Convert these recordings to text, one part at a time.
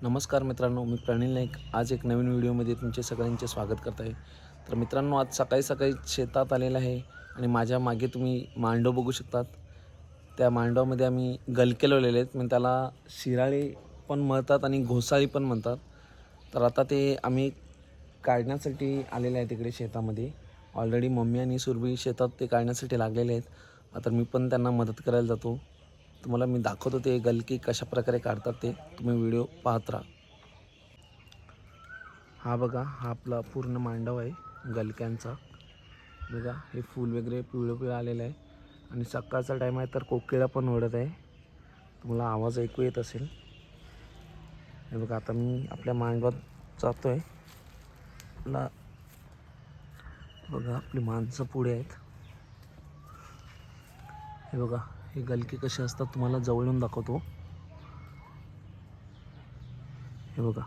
नमस्कार मित्रांनो, मी प्रनिल नाईक आज एक नवीन व्हिडिओमध्ये तुमचे सगळ्यांचे स्वागत करत आहे. तर मित्रांनो, आज सकाळी सकाळी शेतात आलेलं आहे आणि माझ्या मागे तुम्ही मांडव बघू शकतात. त्या मांडवामध्ये आम्ही गलके लावलेले आहेत, म्हणजे त्याला शिराळी पण म्हणतात आणि घोसाळी पण म्हणतात. तर आता ते आम्ही काढण्यासाठी आलेले आहे तिकडे शेतामध्ये. ऑलरेडी मम्मी आणि सुरभी शेतात ते काढण्यासाठी लागलेले आहेत. आता मी पण त्यांना मदत करायला जातो. तुम्हाला मी दाखवतो ते गलके कशाप्रकारे काढतात ते. तुम्ही व्हिडिओ पाहत राहा. हा बघा, हा आपला पूर्ण मांडव आहे गलक्यांचा. बघा, हे फूल वगैरे पिवळं आलेलं आहे आणि सकाळचा टाईम आहे तर कोकिळा पण ओढत आहे. तुम्हाला आवाज ऐकू येत असेल. हे बघा, आता मी आपल्या मांडवात जातो आहे. आपला बघा, आपली माणसं पुढे आहेत. हे बघा, हे गलके कसे असतात तुम्हाला जवळून दाखवतो. हे बघा,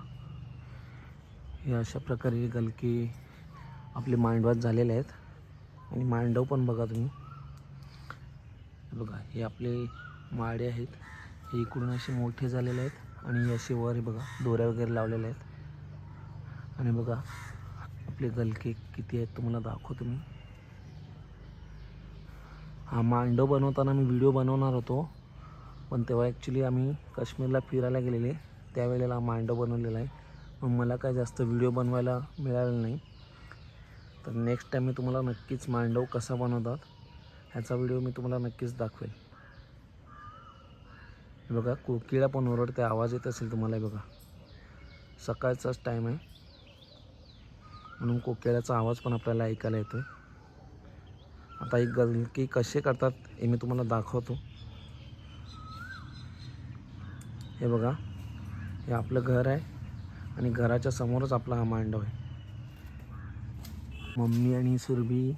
हे अशा प्रकारे गलके आपले मांडवात झालेले आहेत आणि मांडव पण बघा तुम्ही. हे बघा, हे आपले माडे आहेत. हे इकडून असे मोठे झालेले आहेत आणि हे असे वर बघा दोऱ्या वगैरे लावलेल्या आहेत. आणि बघा आपले गलके किती आहेत तुम्हाला दाखवतो मी. हा मांडव बनवताना मी व्हिडिओ बनवणार होतो, पण तेव्हा ॲक्च्युली आम्ही काश्मीरला फिरायला गेलेले, त्यावेळेला मांडव बनवलेला आहे. मग मला काय जास्त व्हिडिओ बनवायला मिळालं नाही. तर नेक्स्ट टाईम मी तुम्हाला नक्कीच मांडव कसा बनवतात ह्याचा व्हिडिओ मी तुम्हाला नक्कीच दाखवेल. हे बघा, कोकिळा पण ओरडते, आवाज येत असेल तुम्हाला. हे बघा, सकाळचाच टाईम आहे म्हणून कोकिळ्याचा आवाज पण आपल्याला ऐकायला येतो आहे. आता एक गलके कसे करतात हे मी तुम्हाला दाखवतो. हे बघा, हे आपलं घर आहे आणि घराच्या समोरच आपला हा मांडव आहे. मम्मी आणि सुरभी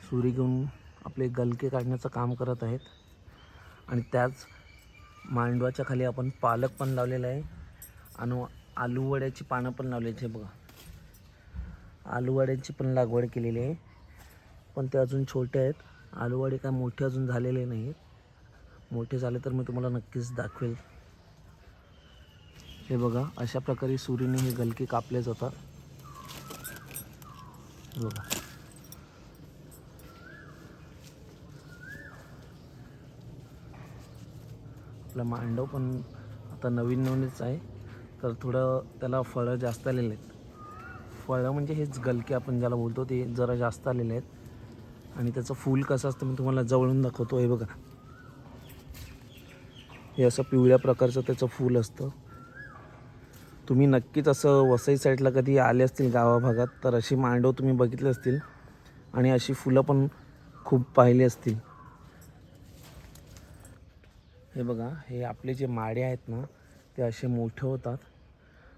सुरी घेऊन आपले गलके काढण्याचं काम करत आहेत. आणि त्याच मांडवाच्या खाली आपण पालक पण लावलेला आहे आणि आलू वड्याची पानं पण लावलेली आहे. बघा, आलू वड्याची पण लागवड केलेली आहे, पण ते अजून छोटे आहेत. आलू वडे काय मोठे अजून झालेले नाही आहेत. मोठे झाले तर मी तुम्हाला नक्कीच दाखवेल. हे बघा, अशा प्रकारे सुरीने हे गलके कापले जातात. बघा, आपला मांडव पण आता नवीनच आहे, तर थोडं त्याला फळं जास्त आलेले आहेत. फळं म्हणजे हेच गलके आपण ज्याला बोलतो ते जरा जास्त आलेले आहेत. आणि त्याचं फूल कसं असतं मी तुम्हाला जवळून दाखवतो. हे बघा, हे असं पिवळ्या प्रकारचं त्याचं फूल असतं. तुम्ही नक्कीच असं वसई साईडला कधी आले असतील गावाभागात तर अशी मांडव तुम्ही बघितले असतील आणि अशी फुलं पण खूप पाहिली असतील. हे बघा, हे आपले जे माडे आहेत ना ते असे मोठे होतात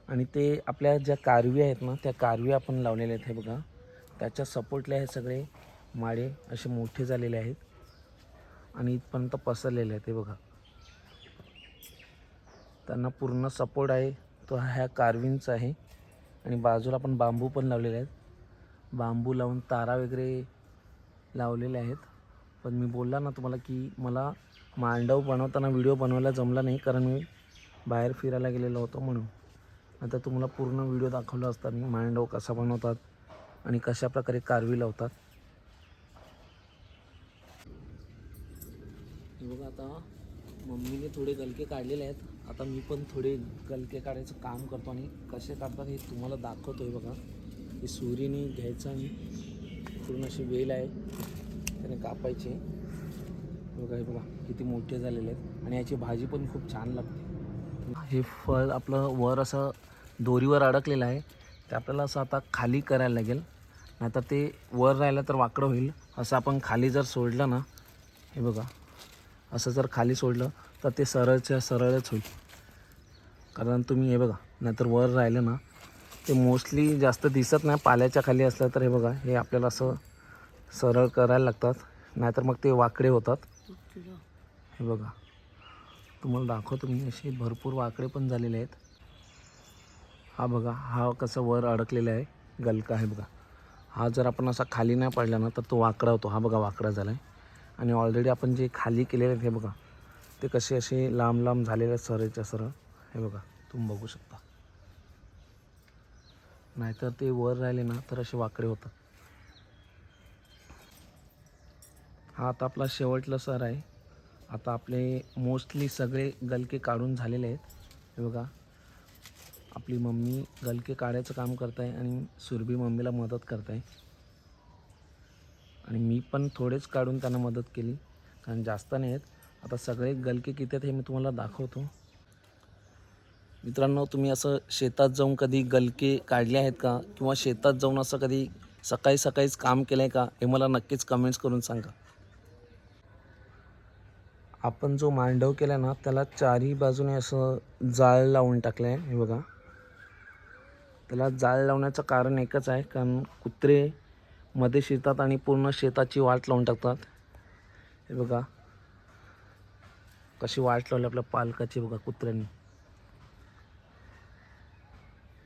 आणि ते आपल्या ज्या कारवी आहेत ना त्या कारवी आपण लावलेल्या आहेत. हे बघा, त्याच्या सपोर्टला हे सगळे माडे असे मोठे झालेले आहेत आणि इथपर्यंत पसरलेले आहेत. हे बघा, त्यांना पूर्ण सपोर्ट आहे तो ह्या कारवींचा आहे. आणि बाजूला आपण बांबू पण लावलेले आहेत. बांबू लावून तारा वगैरे लावलेले आहेत. पण मी बोलला ना तुम्हाला की मला मांडव बनवताना व्हिडिओ बनवायला जमला नाही, कारण मी बाहेर फिरायला गेलेलो होतो म्हणून. आता तुम्हाला पूर्ण व्हिडिओ दाखवला असता मी मांडव कसा बनवतात आणि कशा प्रकारे कारवी लावतात. बघा, आता मम्मीने थोडे गलके काढलेले आहेत. आता मी पण थोडे गलके काढायचं काम करतो आणि कसे काढतात हे तुम्हाला दाखवतो आहे. बघा, हे सुरीने घ्यायचं आणि पूर्ण अशी वेल आहे त्याने कापायचे. बघा, हे बघा किती मोठे झालेले आहेत आणि याची भाजी पण खूप छान लागते. हे फळ आपलं वर असं दोरीवर अडकलेलं आहे, ते आपल्याला असं आता खाली करायला लागेल, नाहीतर ते वर राहिलं तर वाकडं होईल. असं आपण खाली जर सोडलं ना, हे बघा असं जर खाली सोडलं तर ते सरळच्या सरळच होईल. कारण तुम्ही हे बघा, नाहीतर वर राहिलं ना ते मोस्टली जास्त दिसत नाही. पाल्याच्या खाली असलं तर हे बघा, हे आपल्याला असं सरळ करायला लागतात, नाहीतर मग ते वाकडे होतात. हे बघा, तुम्हाला दाखवतो मी, असे भरपूर वाकडे पण झालेले आहेत. हा बघा, हा कसं वर अडकलेला आहे गलका. आहे बघा, हा जर आपण असा खाली नाही पडला ना तर तो वाकडा होतो. हा बघा वाकडा झाला आहे. आणि ऑलरेडी आपण जे खाली केलेले आहेत हे बघा, ते कसे असे लांब लांब झालेले आहेत सरळच्या सरळ. हे बघा, तुम्ही बघू शकता. नाहीतर ते वर राहिले ना तर असे वाकडे होतात. हा आता आपला शेवटला सर आहे. आता आपले मोस्टली सगळे गलके काढून झालेले आहेत. हे बघा, आपली मम्मी गलके काढायचं काम करत आहे आणि सुरभी मम्मीला मदत करत आहे. आणि मी पण थोडेच काढून त्यांना मदत केली, कारण जास्त नाही आहेत. आता सगळे गलके किती आहेत हे मी तुम्हाला दाखवतो. मित्रांनो, तुम्ही असं शेतात जाऊन कधी गलके काढले आहेत का, किंवा शेतात जाऊन असं कधी सकाळी सकाळीच काम केलं आहे का, हे मला नक्कीच कमेंट्स करून सांगा. आपण जो मांडव केला ना त्याला चारही बाजूने असं जाळ लावून टाकलं आहे. हे बघा, त्याला जाळ लावण्याचं कारण एकच आहे, कारण कुत्रे मध्ये शिरतात आणि पूर्ण शेताची वाट लावून टाकतात. हे बघा कशी वाट लावली आपल्या पालकाची. बघा, कुत्र्यांनी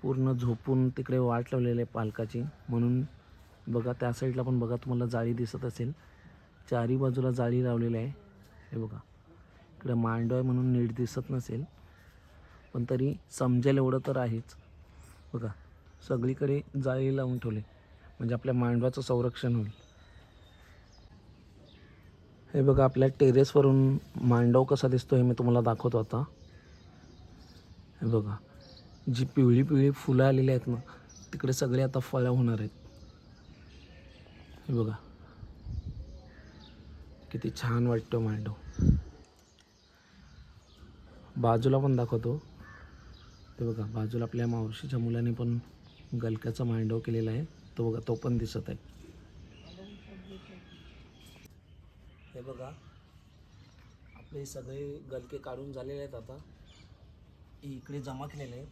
पूर्ण झोपून तिकडे वाट लावलेली आहे पालकाची. म्हणून बघा त्या साईडला पण बघा, तुम्हाला जाळी दिसत असेल. चारी बाजूला जाळी लावलेली आहे. हे बघा, इकडे मांडव आहे म्हणून नीट दिसत नसेल, पण तरी समजेल एवढं तर आहेच. बघा, सगळीकडे जाळी लावून ठेवली, म्हणजे आपल्या मांडवाचं संरक्षण होईल. हे बघा, आपल्या टेरेसवरून मांडव कसा दिसतो हे मी तुम्हाला दाखवतो आता. हे बघा, जी पिवळी पिवळी फुलं आलेली आहेत ना, तिकडे सगळे आता फळं होणार आहेत. हे बघा किती छान वाटतो मांडव. बाजूला पण दाखवतो. ते बघा, बाजूला आपल्या मावशीच्या मुलाने पण गलक्याचा मांडव केलेला आहे. तो बघा, तो पण दिसत आहे. हे बघा, आपले सगळे गलके काढून झालेले आहेत. आता इकडे जमा केलेले आहेत.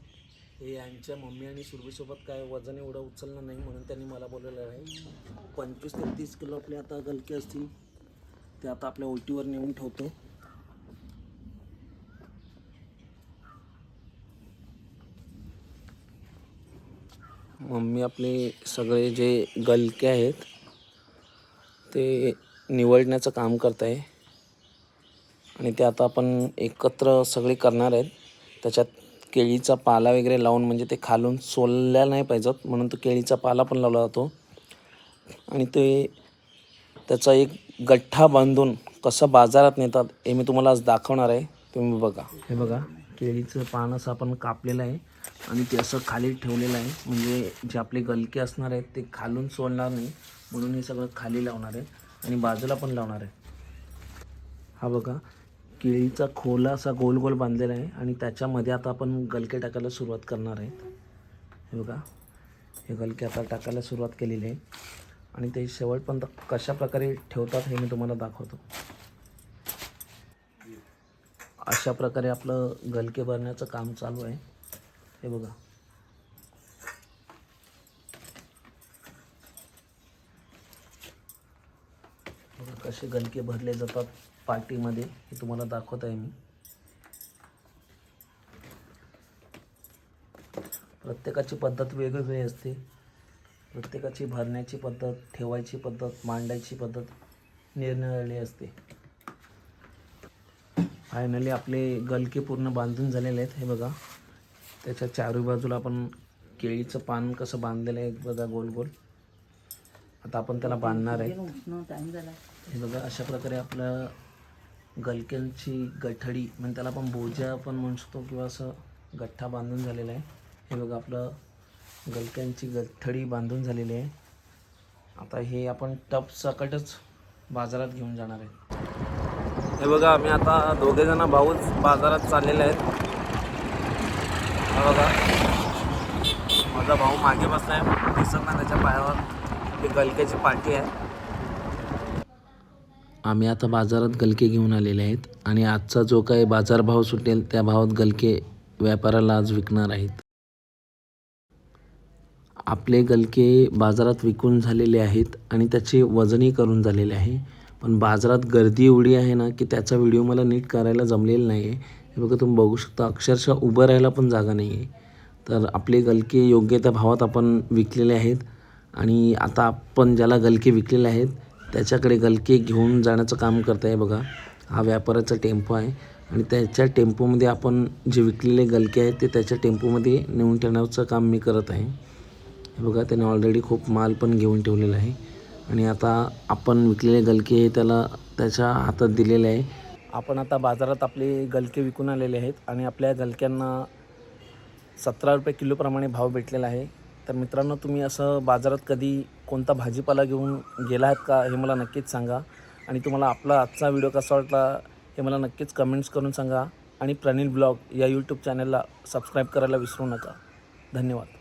हे यांच्या मम्मी आणि सुरभीसोबत काय वजन एवढं उचललं नाही, म्हणून त्यांनी मला बोलवलेलं आहे. 25 ते 30 किलो आपले आता गलके असतील, ते आता आपल्या ओटीवर नेऊन ठेवतो. मम्मी आपले सगळे जे गलके आहेत ते निवडण्याचं काम करत आहे, आणि ते आता आपण एकत्र सगळे करणार आहेत. त्याच्यात केळीचा पाला वगैरे लावून, म्हणजे ते खालून सोलल्या नाही पाहिजेत म्हणून तो केळीचा पाला पण लावला जातो. आणि ते त्याचा एक गठ्ठा बांधून कसं बाजारात नेतात हे मी तुम्हाला आज दाखवणार आहे. तुम्ही बघा. हे बघा, केळीचं पान असं आपण कापलेलं आहे आणि ते असं खाली ठेवलेलं आहे, म्हणजे जे आपले गलके असणार आहेत ते खालून सोलणार नाही, म्हणून हे सगळं खाली लावणार आहे आणि बाजूला पण लावणार आहे. हा बघा, केळीचा खोला असा गोल गोल बांधलेला आहे आणि त्याच्यामध्ये आता आपण गलके टाकायला सुरुवात करणार आहेत. हे बघा, हे गलके आता टाकायला सुरुवात केलेली आहे आणि ते शेवटपर्यंत कशा प्रकारे ठेवतात हे मी तुम्हाला दाखवतो. अशा प्रकारे आपलं गलके भरण्याचं काम चालू आहे. हे बघा, कसे गलके भरले जातात पार्टीमध्ये हे तुम्हाला दाखवत आहे मी. प्रत्येकाची पद्धत वेगवेगळी असते. प्रत्येकाची भरण्याची पद्धत, ठेवायची पद्धत, मांडायची पद्धत निरनिराळी असते. फायनली आपले गलके पूर्ण बांधून झालेले आहेत. हे बघा, त्याच्या चारी बाजूला आपण केळीचं पान कसं बांधलेलं आहे बघा, गोल गोल. आता आपण त्याला बांधणार आहे. हे बघा, अशा प्रकारे आपलं गलक्यांची गठडी, म्हणजे त्याला आपण बोजा पण म्हणू शकतो, किंवा असं गठ्ठा बांधून झालेला आहे. हे बघा, आपलं गलक्यांची गठडी बांधून झालेली आहे. आता हे आपण टप सकटच बाजारात घेऊन जाणार आहे. हे बघा, आम्ही आता दोघेजण भाऊच बाजारात चाललेले आहेत. हे बघा, माझा भाऊ मागे बसला आहे, दिसत नाही त्याच्या पायावर. ते गलक्याची पाटी आहे. आम्ही आता बाजारात गलके घेऊन आलेले आहेत आणि आजचा जो काही बाजारभाव सुटेल त्या भावात गलके व्यापाराला आज विकणार आहेत. आपले गलके बाजारात विकून झालेले आहेत आणि त्याचे वजनही करून झालेले आहे, पण बाजारात गर्दी एवढी आहे ना की त्याचा व्हिडिओ मला नीट करायला जमलेला नाही आहे. हे बघा, तुम्ही बघू शकता, अक्षरशः उभं राहायला पण जागा नाही आहे. तर आपले गलके योग्य त्या भावात आपण विकलेले आहेत आणि आता आपण ज्याला गलके विकलेले आहेत त्याच्याकडे गलके घेऊन जाण्याचं काम करत आहे. बघा, हा व्यापाराचा टेम्पो आहे आणि त्याच्या टेम्पोमध्ये आपण जे विकलेले गलके आहेत ते त्याच्या टेम्पोमध्ये नेऊन ठेवण्याचं काम मी करत आहे. हे बघा त्याने ऑलरेडी खूप माल पण घेऊन ठेवलेला आहे आणि आता आपण विकलेले गलके त्याला त्याच्या हातात दिलेले आहे. आपण आता बाजारात आपले गलके विकून आलेले आहेत आणि आपल्या गलक्यांना 17 रुपये किलोप्रमाणे भाव भेटलेला आहे. तर मित्रांनो, तुम्ही असं बाजारात कधी कोणता भाजीपाला घेऊन गेला आहात का हे मला नक्कीच सांगा. आणि तुम्हाला आपला आजचा व्हिडिओ कसा वाटला हे मला नक्कीच कमेंट्स करून सांगा. आणि प्रनिल ब्लॉग या यूट्यूब चॅनलला सबस्क्राईब करायला विसरू नका. धन्यवाद.